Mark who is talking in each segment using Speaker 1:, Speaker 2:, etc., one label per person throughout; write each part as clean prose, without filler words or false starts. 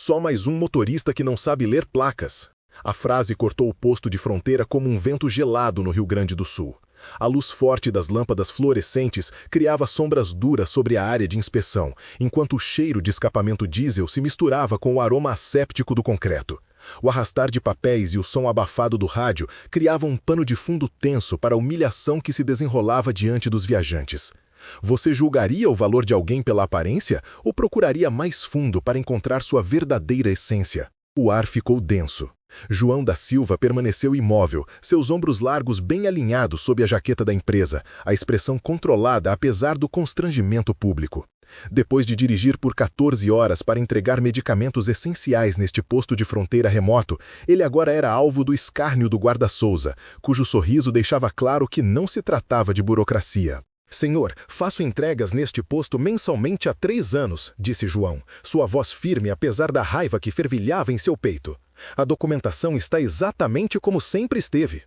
Speaker 1: Só mais um motorista que não sabe ler placas. A frase cortou o posto de fronteira como um vento gelado no Rio Grande do Sul. A luz forte das lâmpadas fluorescentes criava sombras duras sobre a área de inspeção, enquanto o cheiro de escapamento diesel se misturava com o aroma asséptico do concreto. O arrastar de papéis e o som abafado do rádio criavam um pano de fundo tenso para a humilhação que se desenrolava diante dos viajantes. Você julgaria o valor de alguém pela aparência ou procuraria mais fundo para encontrar sua verdadeira essência? O ar ficou denso. João da Silva permaneceu imóvel, seus ombros largos bem alinhados sob a jaqueta da empresa, a expressão controlada apesar do constrangimento público. Depois de dirigir por 14 horas para entregar medicamentos essenciais neste posto de fronteira remoto, ele agora era alvo do escárnio do guarda Souza, cujo sorriso deixava claro que não se tratava de burocracia. "Senhor, faço entregas neste posto mensalmente há 3 anos", disse João, sua voz firme apesar da raiva que fervilhava em seu peito. "A documentação está exatamente como sempre esteve."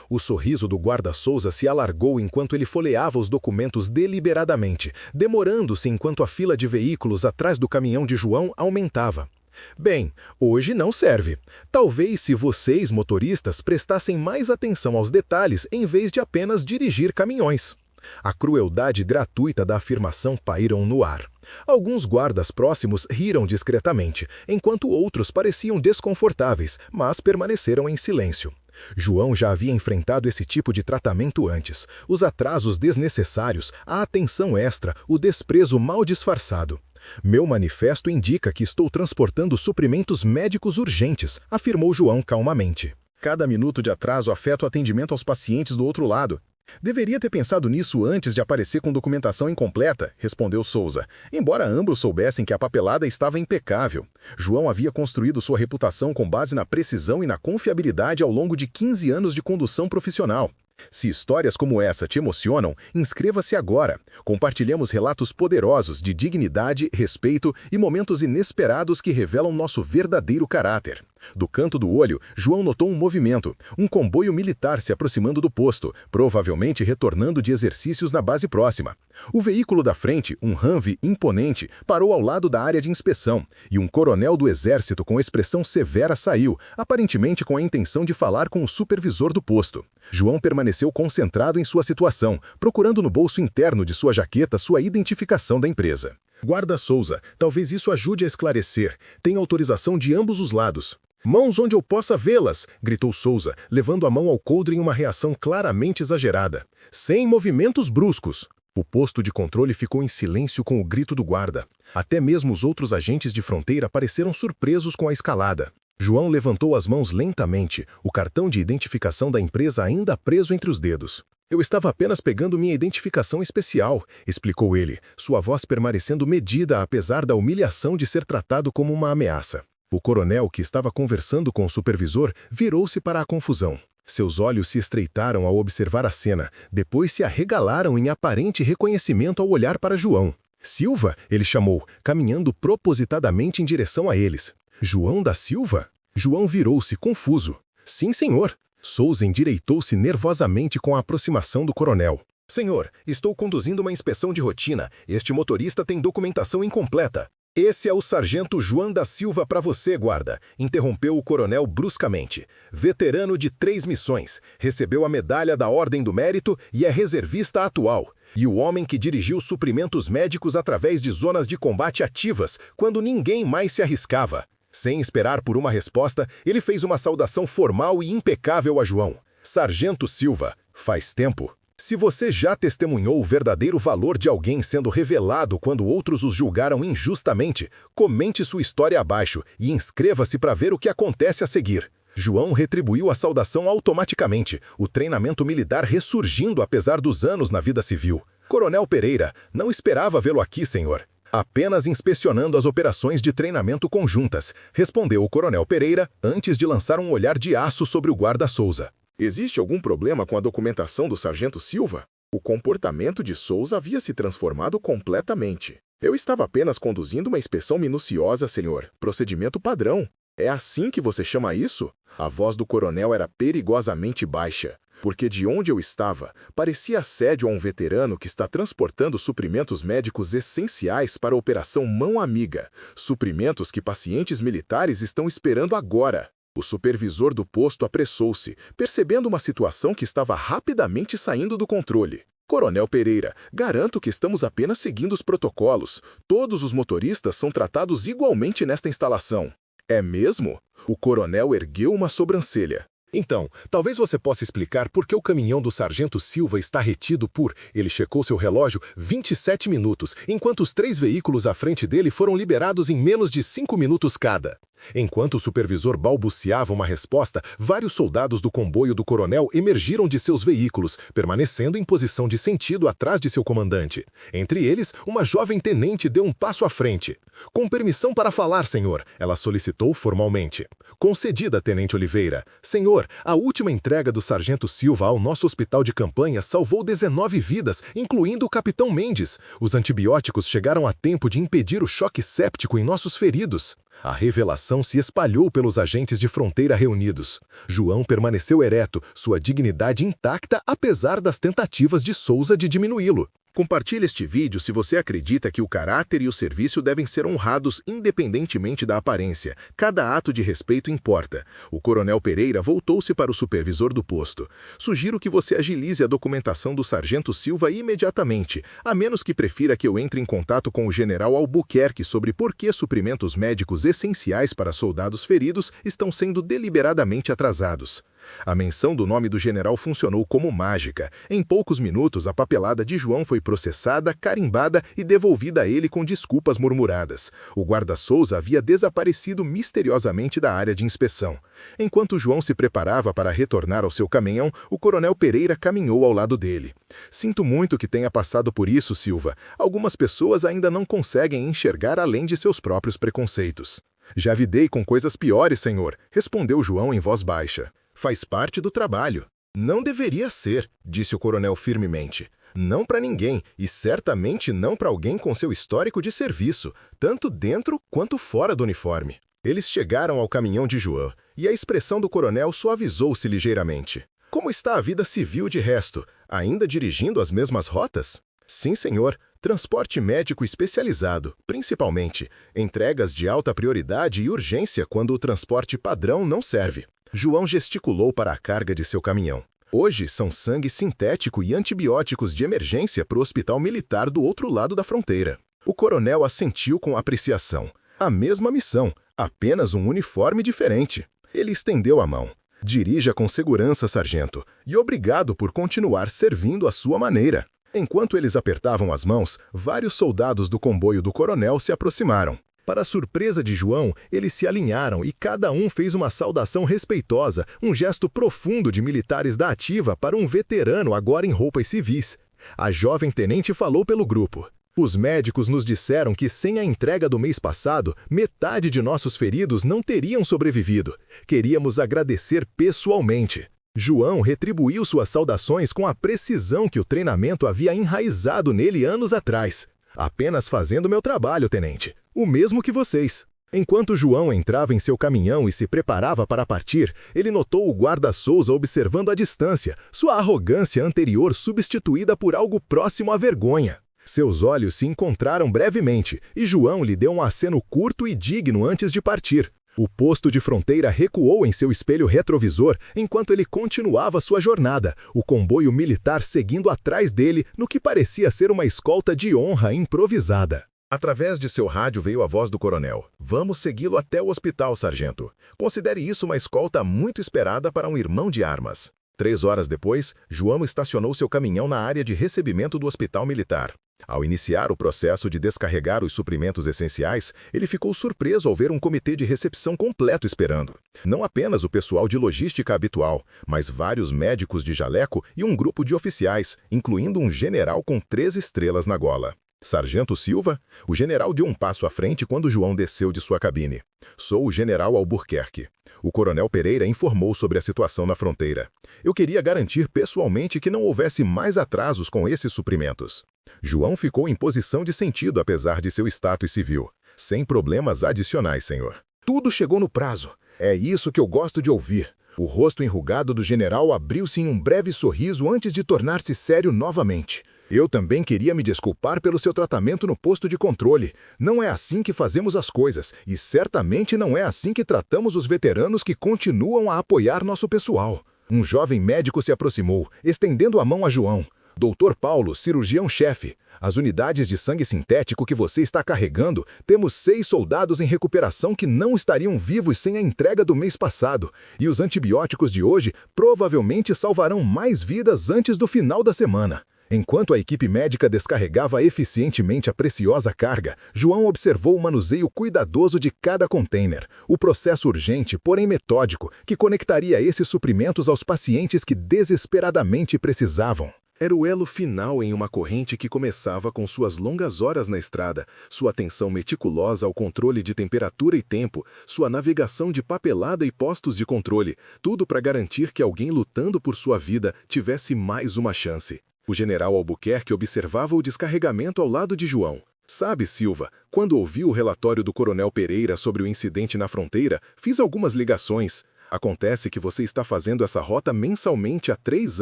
Speaker 1: O sorriso do guarda Souza se alargou enquanto ele folheava os documentos deliberadamente, demorando-se enquanto a fila de veículos atrás do caminhão de João aumentava. "Bem, hoje não serve. Talvez se vocês, motoristas, prestassem mais atenção aos detalhes em vez de apenas dirigir caminhões." A crueldade gratuita da afirmação pairou no ar. Alguns guardas próximos riram discretamente, enquanto outros pareciam desconfortáveis, mas permaneceram em silêncio. João já havia enfrentado esse tipo de tratamento antes: os atrasos desnecessários, a atenção extra, o desprezo mal disfarçado. "Meu manifesto indica que estou transportando suprimentos médicos urgentes", afirmou João calmamente. "Cada minuto de atraso afeta o atendimento aos pacientes do outro lado." "Deveria ter pensado nisso antes de aparecer com documentação incompleta", respondeu Souza, embora ambos soubessem que a papelada estava impecável. João havia construído sua reputação com base na precisão e na confiabilidade ao longo de 15 anos de condução profissional. Se histórias como essa te emocionam, inscreva-se agora. Compartilhamos relatos poderosos de dignidade, respeito e momentos inesperados que revelam nosso verdadeiro caráter. Do canto do olho, João notou um movimento, um comboio militar se aproximando do posto, provavelmente retornando de exercícios na base próxima. O veículo da frente, um Humvee imponente, parou ao lado da área de inspeção, e um coronel do exército com expressão severa saiu, aparentemente com a intenção de falar com o supervisor do posto. João permaneceu concentrado em sua situação, procurando no bolso interno de sua jaqueta sua identificação da empresa. "Guarda Souza, talvez isso ajude a esclarecer. Tem autorização de ambos os lados." "Mãos onde eu possa vê-las", gritou Souza, levando a mão ao coldre em uma reação claramente exagerada. "Sem movimentos bruscos." O posto de controle ficou em silêncio com o grito do guarda. Até mesmo os outros agentes de fronteira pareceram surpresos com a escalada. João levantou as mãos lentamente, o cartão de identificação da empresa ainda preso entre os dedos. "Eu estava apenas pegando minha identificação especial", explicou ele, sua voz permanecendo medida apesar da humilhação de ser tratado como uma ameaça. O coronel, que estava conversando com o supervisor, virou-se para a confusão. Seus olhos se estreitaram ao observar a cena, depois se arregalaram em aparente reconhecimento ao olhar para João. "Silva?", ele chamou, caminhando propositadamente em direção a eles. "João da Silva?" João virou-se confuso. "Sim, senhor." Souza endireitou-se nervosamente com a aproximação do coronel. "Senhor, estou conduzindo uma inspeção de rotina. Este motorista tem documentação incompleta." "Esse é o sargento João da Silva para você, guarda", interrompeu o coronel bruscamente. "Veterano de 3 missões, recebeu a medalha da Ordem do Mérito e é reservista atual. E o homem que dirigiu suprimentos médicos através de zonas de combate ativas, quando ninguém mais se arriscava." Sem esperar por uma resposta, ele fez uma saudação formal e impecável a João. "Sargento Silva, faz tempo. Se você já testemunhou o verdadeiro valor de alguém sendo revelado quando outros os julgaram injustamente, comente sua história abaixo e inscreva-se para ver o que acontece a seguir." João retribuiu a saudação automaticamente, o treinamento militar ressurgindo apesar dos anos na vida civil. "Coronel Pereira, não esperava vê-lo aqui, senhor." "Apenas inspecionando as operações de treinamento conjuntas", respondeu o coronel Pereira antes de lançar um olhar de aço sobre o guarda Souza. "Existe algum problema com a documentação do sargento Silva?" O comportamento de Souza havia se transformado completamente. "Eu estava apenas conduzindo uma inspeção minuciosa, senhor. Procedimento padrão." "É assim que você chama isso?" A voz do coronel era perigosamente baixa. porque de onde eu estava, parecia assédio a um veterano que está transportando suprimentos médicos essenciais para a Operação Mão Amiga, suprimentos que pacientes militares estão esperando agora. O supervisor do posto apressou-se, percebendo uma situação que estava rapidamente saindo do controle. Coronel Pereira, garanto que estamos apenas seguindo os protocolos. Todos os motoristas são tratados igualmente nesta instalação. É mesmo? O coronel ergueu uma sobrancelha. Então, talvez você possa explicar por que o caminhão do Sargento Silva está retido por... Ele checou seu relógio 27 minutos, enquanto os 3 veículos à frente dele foram liberados em menos de 5 minutos cada. Enquanto o supervisor balbuciava uma resposta, vários soldados do comboio do coronel emergiram de seus veículos, permanecendo em posição de sentido atrás de seu comandante. Entre eles, uma jovem tenente deu um passo à frente. Com permissão para falar, senhor, ela solicitou formalmente. Concedida, tenente Oliveira. Senhor, a última entrega do sargento Silva ao nosso hospital de campanha salvou 19 vidas, incluindo o capitão Mendes. Os antibióticos chegaram a tempo de impedir o choque séptico em nossos feridos. A revelação se espalhou pelos agentes de fronteira reunidos. João permaneceu ereto, sua dignidade intacta apesar das tentativas de Souza de diminuí-lo. Compartilhe este vídeo se você acredita que o caráter e o serviço devem ser honrados independentemente da aparência. Cada ato de respeito importa. O coronel Pereira voltou-se para o supervisor do posto. Sugiro que você agilize a documentação do sargento Silva imediatamente, a menos que prefira que eu entre em contato com o general Albuquerque sobre por que suprimentos médicos essenciais para soldados feridos estão sendo deliberadamente atrasados. A menção do nome do general funcionou como mágica. Em poucos minutos, a papelada de João foi processada, carimbada e devolvida a ele com desculpas murmuradas. O guarda Souza havia desaparecido misteriosamente da área de inspeção. Enquanto João se preparava para retornar ao seu caminhão, o coronel Pereira caminhou ao lado dele. Sinto muito que tenha passado por isso, Silva. Algumas pessoas ainda não conseguem enxergar além de seus próprios preconceitos. Já lidei com coisas piores, senhor, respondeu João em voz baixa. Faz parte do trabalho. Não deveria ser, disse o coronel firmemente. Não para ninguém, e certamente não para alguém com seu histórico de serviço, tanto dentro quanto fora do uniforme. Eles chegaram ao caminhão de João, e a expressão do coronel suavizou-se ligeiramente. Como está a vida civil de resto? Ainda dirigindo as mesmas rotas? Sim, senhor. Transporte médico especializado, principalmente. Entregas de alta prioridade e urgência quando o transporte padrão não serve. João gesticulou para a carga de seu caminhão. Hoje são sangue sintético e antibióticos de emergência para o hospital militar do outro lado da fronteira. O coronel assentiu com apreciação. A mesma missão, apenas um uniforme diferente. Ele estendeu a mão. Dirija com segurança, sargento, e obrigado por continuar servindo à sua maneira. Enquanto eles apertavam as mãos, vários soldados do comboio do coronel se aproximaram. Para a surpresa de João, eles se alinharam e cada um fez uma saudação respeitosa, um gesto profundo de militares da ativa para um veterano agora em roupas civis. A jovem tenente falou pelo grupo. Os médicos nos disseram que sem a entrega do mês passado, metade de nossos feridos não teriam sobrevivido. Queríamos agradecer pessoalmente. João retribuiu suas saudações com a precisão que o treinamento havia enraizado nele anos atrás. Apenas fazendo meu trabalho, tenente. O mesmo que vocês. Enquanto João entrava em seu caminhão e se preparava para partir, ele notou o guarda Souza observando à distância, sua arrogância anterior substituída por algo próximo à vergonha. Seus olhos se encontraram brevemente, e João lhe deu um aceno curto e digno antes de partir. O posto de fronteira recuou em seu espelho retrovisor enquanto ele continuava sua jornada, o comboio militar seguindo atrás dele no que parecia ser uma escolta de honra improvisada. Através de seu rádio veio a voz do coronel. Vamos segui-lo até o hospital, sargento. Considere isso uma escolta muito esperada para um irmão de armas. 3 horas depois, João estacionou seu caminhão na área de recebimento do hospital militar. Ao iniciar o processo de descarregar os suprimentos essenciais, ele ficou surpreso ao ver um comitê de recepção completo esperando. Não apenas o pessoal de logística habitual, mas vários médicos de jaleco e um grupo de oficiais, incluindo um general com 3 estrelas na gola. Sargento Silva? O general deu um passo à frente quando João desceu de sua cabine. Sou o general Albuquerque. O coronel Pereira informou sobre a situação na fronteira. Eu queria garantir pessoalmente que não houvesse mais atrasos com esses suprimentos. João ficou em posição de sentido apesar de seu status civil. Sem problemas adicionais, senhor. Tudo chegou no prazo. É isso que eu gosto de ouvir.
Speaker 2: O rosto enrugado do general abriu-se em um breve sorriso antes de tornar-se sério novamente. Eu também queria me desculpar pelo seu tratamento no posto de controle. Não é assim que fazemos as coisas, e certamente não é assim que tratamos os veteranos que continuam a apoiar nosso pessoal. Um jovem médico se aproximou, estendendo a mão a João. Doutor Paulo, cirurgião-chefe, as unidades de sangue sintético que você está carregando, temos 6 soldados em recuperação que não estariam vivos sem a entrega do mês passado, e os antibióticos de hoje provavelmente salvarão mais vidas antes do final da semana. Enquanto a equipe médica descarregava eficientemente a preciosa carga, João observou o manuseio cuidadoso de cada container, o processo urgente, porém metódico, que conectaria esses suprimentos aos pacientes que desesperadamente precisavam.
Speaker 1: Era o elo final em uma corrente que começava com suas longas horas na estrada, sua atenção meticulosa ao controle de temperatura e tempo, sua navegação de papelada e postos de controle, tudo para garantir que alguém lutando por sua vida tivesse mais uma chance. O general Albuquerque observava o descarregamento ao lado de João. Sabe, Silva, quando ouvi o relatório do coronel Pereira sobre o incidente na fronteira, fiz algumas ligações. Acontece que você está fazendo essa rota mensalmente há 3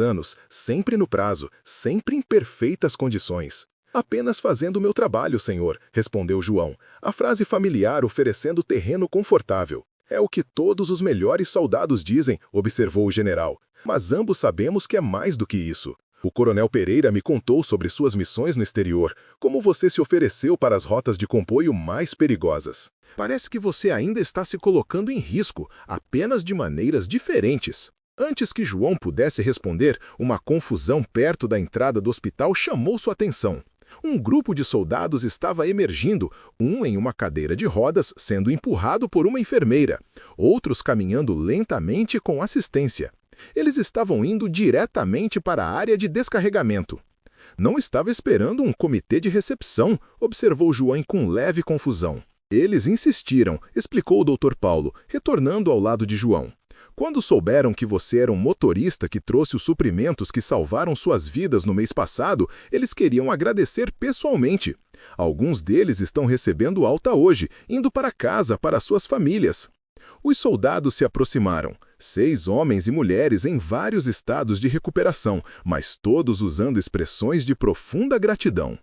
Speaker 1: anos, sempre no prazo, sempre em perfeitas condições. Apenas fazendo o meu trabalho, senhor, respondeu João, a frase familiar oferecendo terreno confortável. É o que todos os melhores soldados dizem, observou o general. Mas ambos sabemos que é mais do que isso. O coronel Pereira me contou sobre suas missões no exterior, como você se ofereceu para as rotas de comboio mais perigosas. Parece que você ainda está se colocando em risco, apenas de maneiras diferentes. Antes que João pudesse responder, uma confusão perto da entrada do hospital chamou sua atenção. Um grupo de soldados estava emergindo, um em uma cadeira de rodas sendo empurrado por uma enfermeira, outros caminhando lentamente com assistência. Eles estavam indo diretamente para a área de descarregamento. Não estava esperando um comitê de recepção, observou João com leve confusão. Eles insistiram, explicou o Dr. Paulo, retornando ao lado de João. Quando souberam que você era um motorista que trouxe os suprimentos que salvaram suas vidas no mês passado, eles queriam agradecer pessoalmente. Alguns deles estão recebendo alta hoje, indo para casa para suas famílias. Os soldados se aproximaram, 6 homens e mulheres em vários estados de recuperação, mas todos usando expressões de profunda gratidão.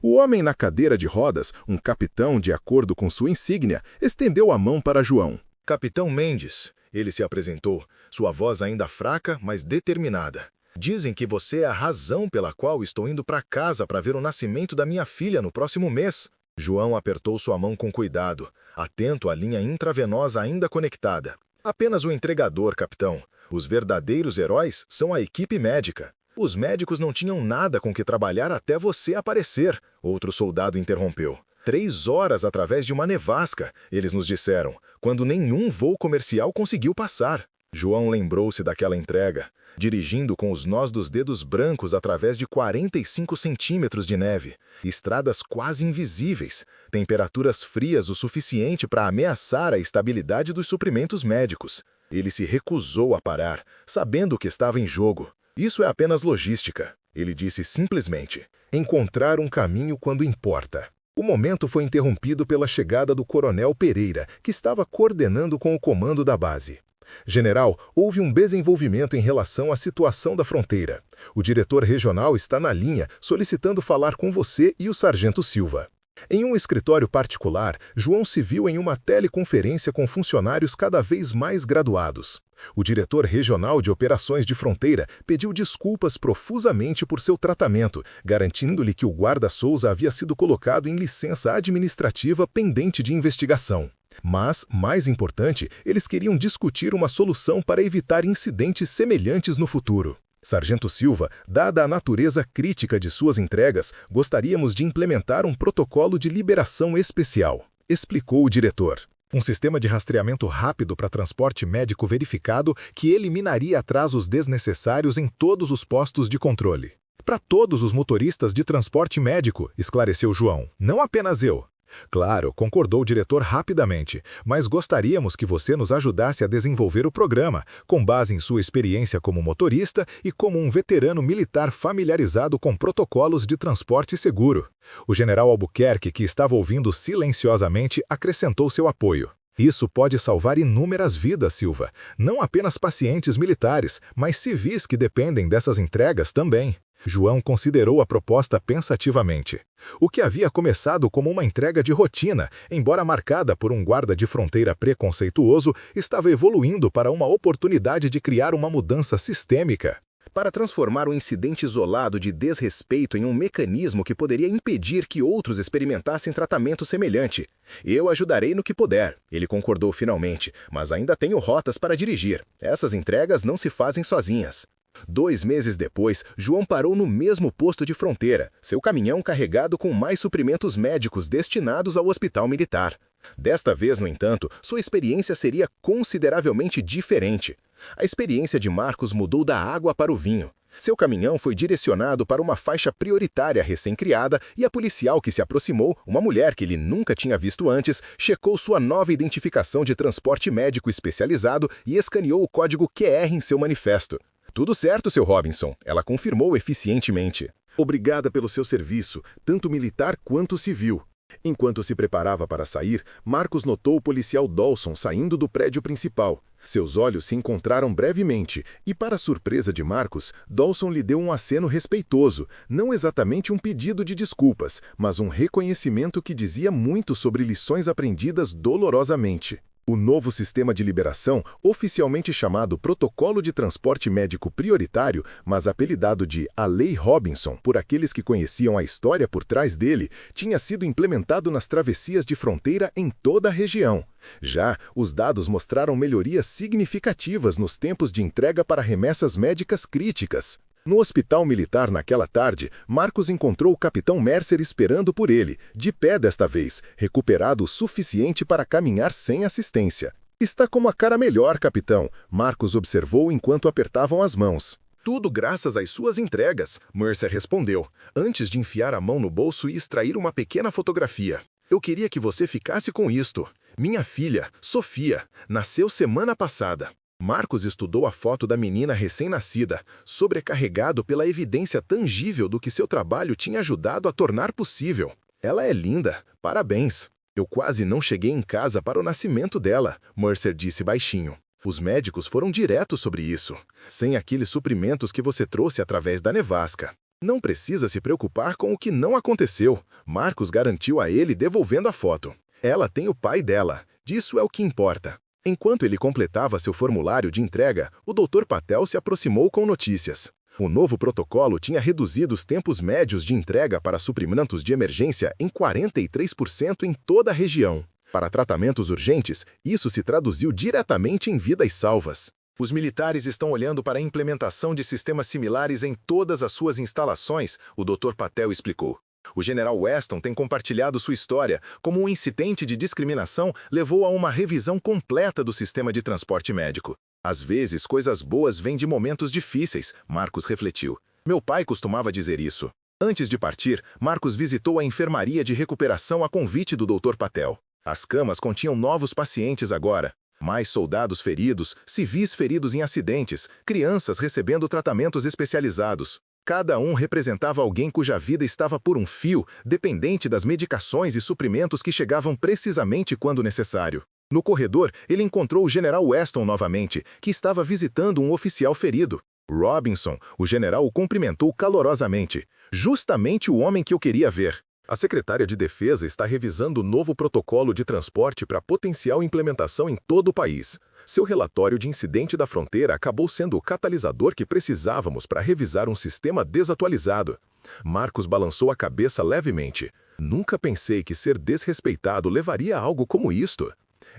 Speaker 1: O homem na cadeira de rodas, um capitão de acordo com sua insígnia, estendeu a mão para João.
Speaker 2: Capitão Mendes, ele se apresentou, sua voz ainda fraca, mas determinada. Dizem que você é a razão pela qual estou indo para casa para ver o nascimento da minha filha no próximo mês. João apertou sua mão com cuidado, atento à linha intravenosa ainda conectada. Apenas o entregador, capitão. Os verdadeiros heróis são a equipe médica. Os médicos não tinham nada com que trabalhar até você aparecer, outro soldado interrompeu. 3 horas através de uma nevasca, eles nos disseram, quando nenhum voo comercial conseguiu passar. João lembrou-se daquela entrega, dirigindo com os nós dos dedos brancos através de 45 centímetros de neve, estradas quase invisíveis, temperaturas frias o suficiente para ameaçar a estabilidade dos suprimentos médicos. Ele se recusou a parar, sabendo o que estava em jogo. Isso é apenas logística, ele disse simplesmente. Encontrar um caminho quando importa. O momento foi interrompido pela chegada do coronel Pereira, que estava coordenando com o comando da base. General, houve um desenvolvimento em relação à situação da fronteira. O diretor regional está na linha, solicitando falar com você e o sargento Silva. Em um escritório particular, João se viu em uma teleconferência com funcionários cada vez mais graduados. O diretor regional de operações de fronteira pediu desculpas profusamente por seu tratamento, garantindo-lhe que o guarda Souza havia sido colocado em licença administrativa pendente de investigação. Mas, mais importante, eles queriam discutir uma solução para evitar incidentes semelhantes no futuro. Sargento Silva, dada a natureza crítica de suas entregas, gostaríamos de implementar um protocolo de liberação especial, explicou o diretor. Um sistema de rastreamento rápido para transporte médico verificado que eliminaria atrasos desnecessários em todos os postos de controle. Para todos os motoristas de transporte médico, esclareceu João, não apenas eu. Claro, concordou o diretor rapidamente, mas gostaríamos que você nos ajudasse a desenvolver o programa, com base em sua experiência como motorista e como um veterano militar familiarizado com protocolos de transporte seguro. O general Albuquerque, que estava ouvindo silenciosamente, acrescentou seu apoio.
Speaker 1: Isso pode salvar inúmeras vidas, Silva. Não apenas pacientes militares, mas civis que dependem dessas entregas também. João considerou a proposta pensativamente. O que havia começado como uma entrega de rotina, embora marcada por um guarda de fronteira preconceituoso, estava evoluindo para uma oportunidade de criar uma mudança sistêmica.
Speaker 2: Para transformar um incidente isolado de desrespeito em um mecanismo que poderia impedir que outros experimentassem tratamento semelhante. Eu ajudarei no que puder, ele concordou finalmente, mas ainda tenho rotas para dirigir. Essas entregas não se fazem sozinhas. 2 meses depois, João parou no mesmo posto de fronteira, seu caminhão carregado com mais suprimentos médicos destinados ao hospital militar. Desta vez, no entanto, sua experiência seria consideravelmente diferente. A experiência de Marcos mudou da água para o vinho. Seu caminhão foi direcionado para uma faixa prioritária recém-criada e a policial que se aproximou, uma mulher que ele nunca tinha visto antes, checou sua nova identificação de transporte médico especializado e escaneou o código QR em seu manifesto. Tudo certo, seu Robinson, ela confirmou eficientemente. Obrigada pelo seu serviço, tanto militar quanto civil. Enquanto se preparava para sair, Marcos notou o policial Dawson saindo do prédio principal. Seus olhos se encontraram brevemente e, para surpresa de Marcos, Dawson lhe deu um aceno respeitoso, não exatamente um pedido de desculpas, mas um reconhecimento que dizia muito sobre lições aprendidas dolorosamente. O novo sistema de liberação, oficialmente chamado Protocolo de Transporte Médico Prioritário, mas apelidado de A Lei Robinson por aqueles que conheciam a história por trás dele, tinha sido implementado nas travessias de fronteira em toda a região. Já, os dados mostraram melhorias significativas nos tempos de entrega para remessas médicas críticas. No hospital militar naquela tarde, Marcos encontrou o capitão Mercer esperando por ele, de pé desta vez, recuperado o suficiente para caminhar sem assistência. Está com uma cara melhor, capitão, Marcos observou enquanto apertavam as mãos. Tudo graças às suas entregas, Mercer respondeu, antes de enfiar a mão no bolso e extrair uma pequena fotografia. Eu queria que você ficasse com isto. Minha filha, Sofia, nasceu semana passada. Marcos estudou a foto da menina recém-nascida, sobrecarregado pela evidência tangível do que seu trabalho tinha ajudado a tornar possível. Ela é linda, parabéns. Eu quase não cheguei em casa para o nascimento dela, Mercer disse baixinho. Os médicos foram diretos sobre isso, sem aqueles suprimentos que você trouxe através da nevasca. Não precisa se preocupar com o que não aconteceu, Marcos garantiu a ele devolvendo a foto. Ela tem o pai dela, disso é o que importa. Enquanto ele completava seu formulário de entrega, o Dr. Patel se aproximou com notícias. O novo protocolo tinha reduzido os tempos médios de entrega para suprimentos de emergência em 43% em toda a região. Para tratamentos urgentes, isso se traduziu diretamente em vidas salvas. Os militares estão olhando para a implementação de sistemas similares em todas as suas instalações, o Dr. Patel explicou. O general Weston tem compartilhado sua história, como um incidente de discriminação levou a uma revisão completa do sistema de transporte médico. Às vezes, coisas boas vêm de momentos difíceis, Marcos refletiu. Meu pai costumava dizer isso. Antes de partir, Marcos visitou a enfermaria de recuperação a convite do Dr. Patel. As camas continham novos pacientes agora. Mais soldados feridos, civis feridos em acidentes, crianças recebendo tratamentos especializados. Cada um representava alguém cuja vida estava por um fio, dependente das medicações e suprimentos que chegavam precisamente quando necessário. No corredor, ele encontrou o general Weston novamente, que estava visitando um oficial ferido. Robinson, o general o cumprimentou calorosamente. Justamente o homem que eu queria ver. A secretária de Defesa está revisando o novo protocolo de transporte para potencial implementação em todo o país. Seu relatório de incidente da fronteira acabou sendo o catalisador que precisávamos para revisar um sistema desatualizado. Marcos balançou a cabeça levemente. Nunca pensei que ser desrespeitado levaria a algo como isto.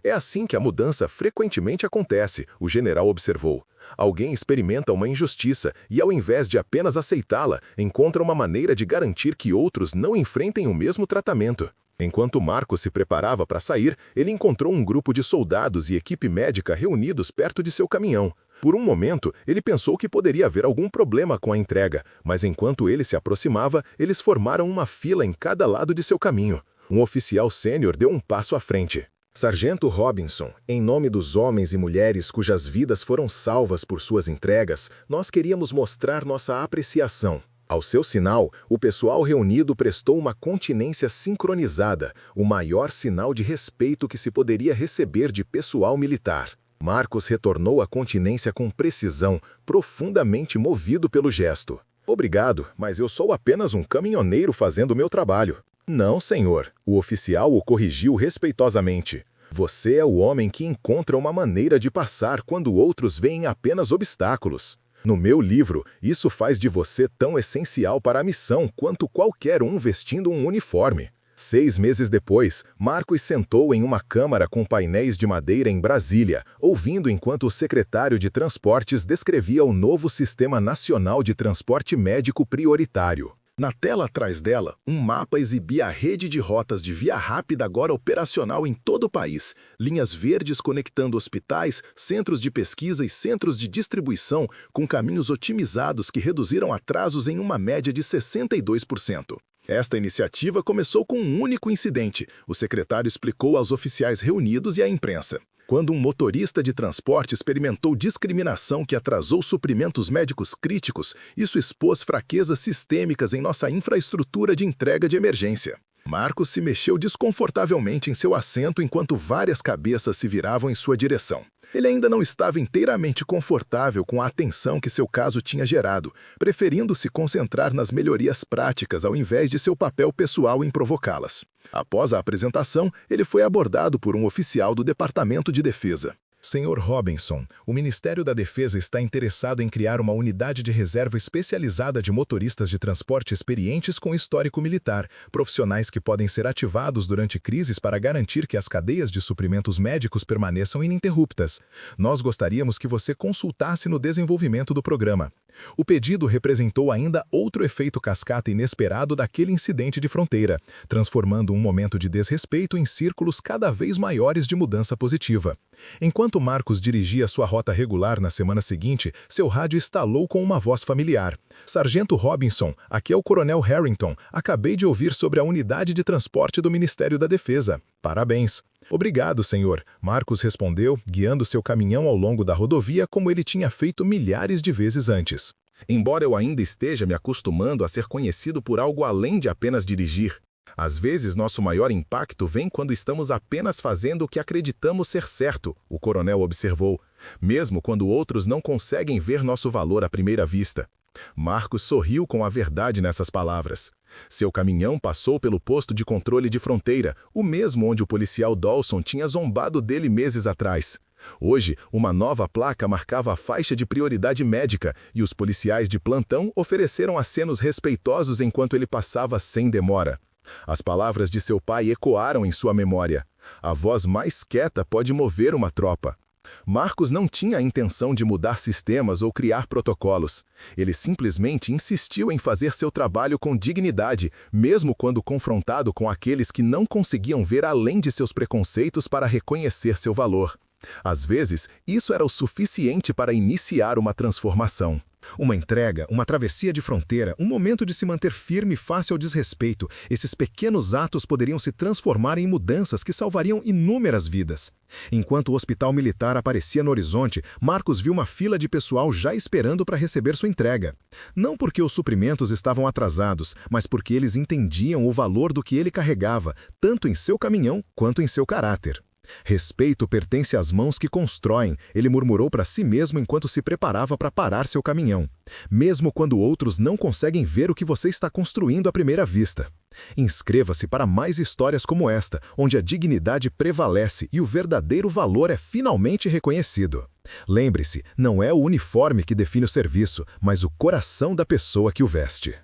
Speaker 2: É assim que a mudança frequentemente acontece, o general observou. Alguém experimenta uma injustiça e, ao invés de apenas aceitá-la, encontra uma maneira de garantir que outros não enfrentem o mesmo tratamento. Enquanto Marcos se preparava para sair, ele encontrou um grupo de soldados e equipe médica reunidos perto de seu caminhão. Por um momento, ele pensou que poderia haver algum problema com a entrega, mas enquanto ele se aproximava, eles formaram uma fila em cada lado de seu caminho. Um oficial sênior deu um passo à frente. Sargento Robinson, em nome dos homens e mulheres cujas vidas foram salvas por suas entregas, nós queríamos mostrar nossa apreciação.
Speaker 1: Ao seu sinal, o pessoal reunido prestou uma continência sincronizada, o maior sinal de respeito que se poderia receber de pessoal militar. Marcos retornou a continência com precisão, profundamente movido pelo gesto. Obrigado, mas eu sou apenas um caminhoneiro fazendo meu trabalho. Não, senhor. O oficial o corrigiu respeitosamente. Você é o homem que encontra uma maneira de passar quando outros veem apenas obstáculos. No meu livro, isso faz de você tão essencial para a missão quanto qualquer um vestindo um uniforme. 6 meses depois, Marcos sentou em uma câmara com painéis de madeira em Brasília, ouvindo enquanto o secretário de Transportes descrevia o novo Sistema Nacional de Transporte Médico Prioritário. Na tela atrás dela, um mapa exibia a rede de rotas de via rápida agora operacional em todo o país. Linhas verdes conectando hospitais, centros de pesquisa e centros de distribuição com caminhos otimizados que reduziram atrasos em uma média de 62%. Esta iniciativa começou com um único incidente. O secretário explicou aos oficiais reunidos e à imprensa. Quando um motorista de transporte experimentou discriminação que atrasou suprimentos médicos críticos, isso expôs fraquezas sistêmicas em nossa infraestrutura de entrega de emergência. Marcos se mexeu desconfortavelmente em seu assento enquanto várias cabeças se viravam em sua direção. Ele ainda não estava inteiramente confortável com a atenção que seu caso tinha gerado, preferindo se concentrar nas melhorias práticas ao invés de seu papel pessoal em provocá-las. Após a apresentação, ele foi abordado por um oficial do Departamento de Defesa. Senhor Robinson, o Ministério da Defesa está interessado em criar uma unidade de reserva especializada de motoristas de transporte experientes com histórico militar, profissionais que podem ser ativados durante crises para garantir que as cadeias de suprimentos médicos permaneçam ininterruptas. Nós gostaríamos que você consultasse no desenvolvimento do programa. O pedido representou ainda outro efeito cascata inesperado daquele incidente de fronteira, transformando um momento de desrespeito em círculos cada vez maiores de mudança positiva. Enquanto Marcos dirigia sua rota regular na semana seguinte, seu rádio estalou com uma voz familiar. Sargento Robinson, aqui é o Coronel Harrington. Acabei de ouvir sobre a unidade de transporte do Ministério da Defesa. Parabéns. Obrigado, senhor. Marcos respondeu, guiando seu caminhão ao longo da rodovia como ele tinha feito milhares de vezes antes. Embora eu ainda esteja me acostumando a ser conhecido por algo além de apenas dirigir, às vezes nosso maior impacto vem quando estamos apenas fazendo o que acreditamos ser certo, o coronel observou, mesmo quando outros não conseguem ver nosso valor à primeira vista. Marcos sorriu com a verdade nessas palavras. Seu caminhão passou pelo posto de controle de fronteira, o mesmo onde o policial Dawson tinha zombado dele meses atrás. Hoje, uma nova placa marcava a faixa de prioridade médica e os policiais de plantão ofereceram acenos respeitosos enquanto ele passava sem demora. As palavras de seu pai ecoaram em sua memória. A voz mais quieta pode mover uma tropa. Marcos não tinha a intenção de mudar sistemas ou criar protocolos. Ele simplesmente insistiu em fazer seu trabalho com dignidade, mesmo quando confrontado com aqueles que não conseguiam ver além de seus preconceitos para reconhecer seu valor. Às vezes, isso era o suficiente para iniciar uma transformação. Uma entrega, uma travessia de fronteira, um momento de se manter firme face ao desrespeito. Esses pequenos atos poderiam se transformar em mudanças que salvariam inúmeras vidas. Enquanto o hospital militar aparecia no horizonte, Marcos viu uma fila de pessoal já esperando para receber sua entrega. Não porque os suprimentos estavam atrasados, mas porque eles entendiam o valor do que ele carregava, tanto em seu caminhão quanto em seu caráter. Respeito pertence às mãos que constroem, ele murmurou para si mesmo enquanto se preparava para parar seu caminhão. Mesmo quando outros não conseguem ver o que você está construindo à primeira vista. Inscreva-se para mais histórias como esta, onde a dignidade prevalece e o verdadeiro valor é finalmente reconhecido. Lembre-se, não é o uniforme que define o serviço, mas o coração da pessoa que o veste.